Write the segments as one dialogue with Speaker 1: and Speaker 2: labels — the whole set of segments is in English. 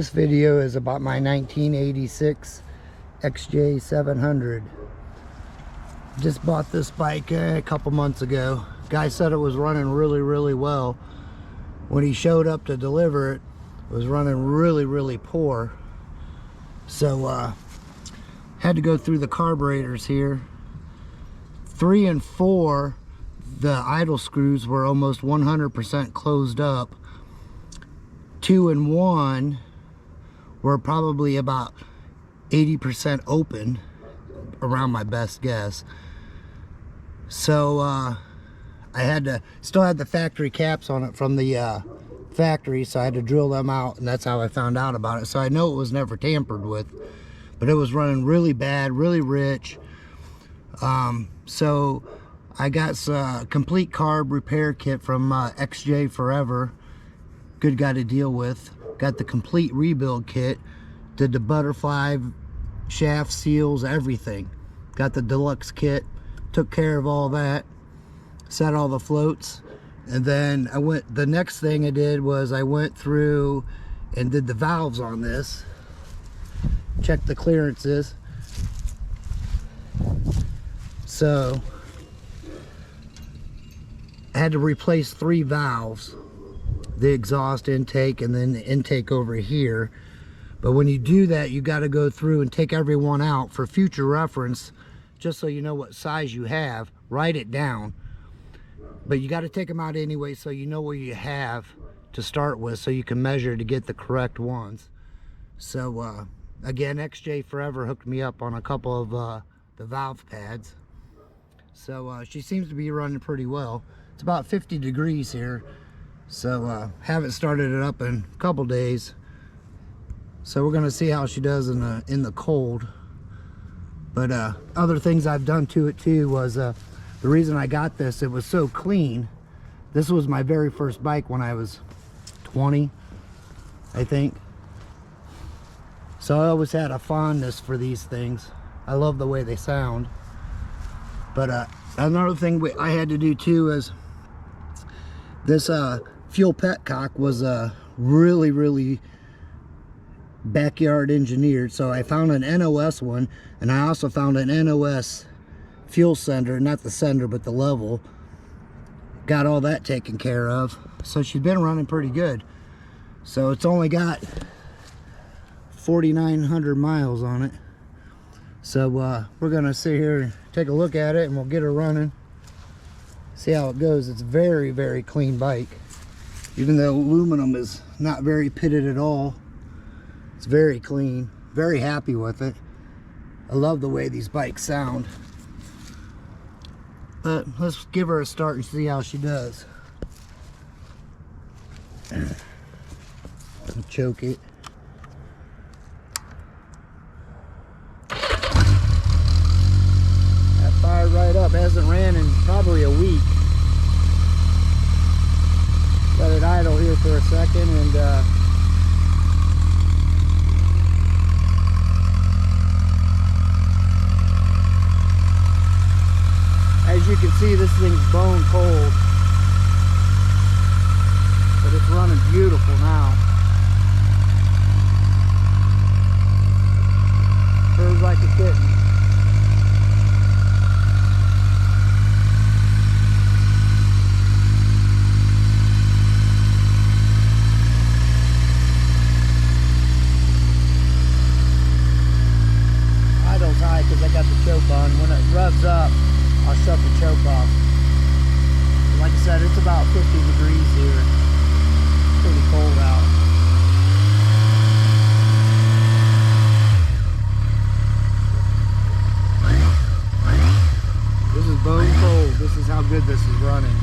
Speaker 1: This video is about my 1986 XJ 700. Just bought this bike a couple months ago. Guy said it was running really well. When he showed up to deliver it, it was running really poor. So had to go through the carburetors here. 3 and 4, the idle screws were almost 100% closed up. 2 and 1 were probably about 80% open, around my best guess. So I still had the factory caps on it from the factory, so I had to drill them out, and that's how I found out about it. So I know it was never tampered with, but it was running really bad, really rich. So I got a complete carb repair kit from XJ Forever. Good guy to deal with. Got the complete rebuild kit. Did the butterfly shaft seals, everything. Got the deluxe kit. Took care of all that. Set all the floats. And then the next thing I did was I went through and did the valves on this. Checked the clearances. So I had to replace 3 valves, the exhaust intake and then the intake over here. But when you do that, you got to go through and take every one out for future reference, just so you know what size you have. Write it down, but you got to take them out anyway so you know what you have to start with, so you can measure to get the correct ones. So again, XJ Forever hooked me up on a couple of the valve pads. So she seems to be running pretty well. It's about 50 degrees here, so haven't started it up in a couple days. So we're gonna see how she does in the cold. But other things I've done to it too was the reason I got this, it was so clean. This was my very first bike when I was 20, I think. So I always had a fondness for these things. I love the way they sound. But another thing I had to do too is this fuel petcock was really backyard engineered. So I found an NOS one, and I also found an NOS fuel sender, not the sender but the level. Got all that taken care of. So she's been running pretty good. So it's only got 4,900 miles on it. So we're gonna sit here and take a look at it, and we'll get her running, see how it goes. It's very clean bike, even though aluminum is not very pitted at all. It's very clean. Very happy with it. I love the way these bikes sound. But let's give her a start and see how she does. Choke it. Fired right up. Hasn't ran in probably a week. Let it idle here for a second, and as you can see, this thing's bone cold, but it's running beautiful now. Purrs like a kitten. Because I got the choke on. When it revs up, I'll shut the choke off. Like I said, it's about 50 degrees here. Pretty cold out. This is bone cold. This is how good this is running.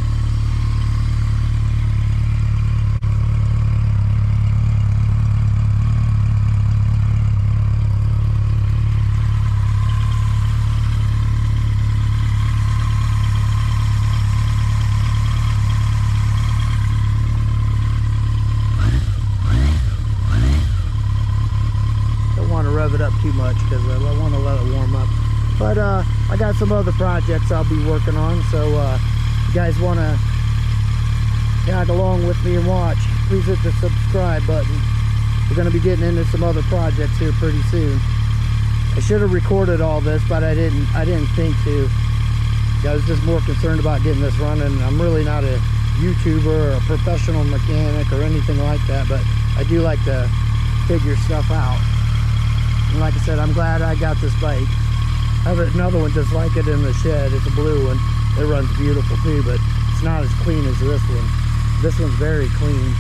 Speaker 1: Rev it up too much because I want to let it warm up. But I got some other projects I'll be working on, so if you guys want to tag along with me and watch, please hit the subscribe button. we're going to be getting into some other projects here pretty soon. I should have recorded all this, but I didn't think to. I was just more concerned about getting this running. I'm really not a YouTuber or a professional mechanic or anything like that, but I do like to figure stuff out. And like I said, I'm glad I got this bike. I have another one just like it in the shed. It's a blue one. It runs beautiful too, but it's not as clean as this one. This one's very clean.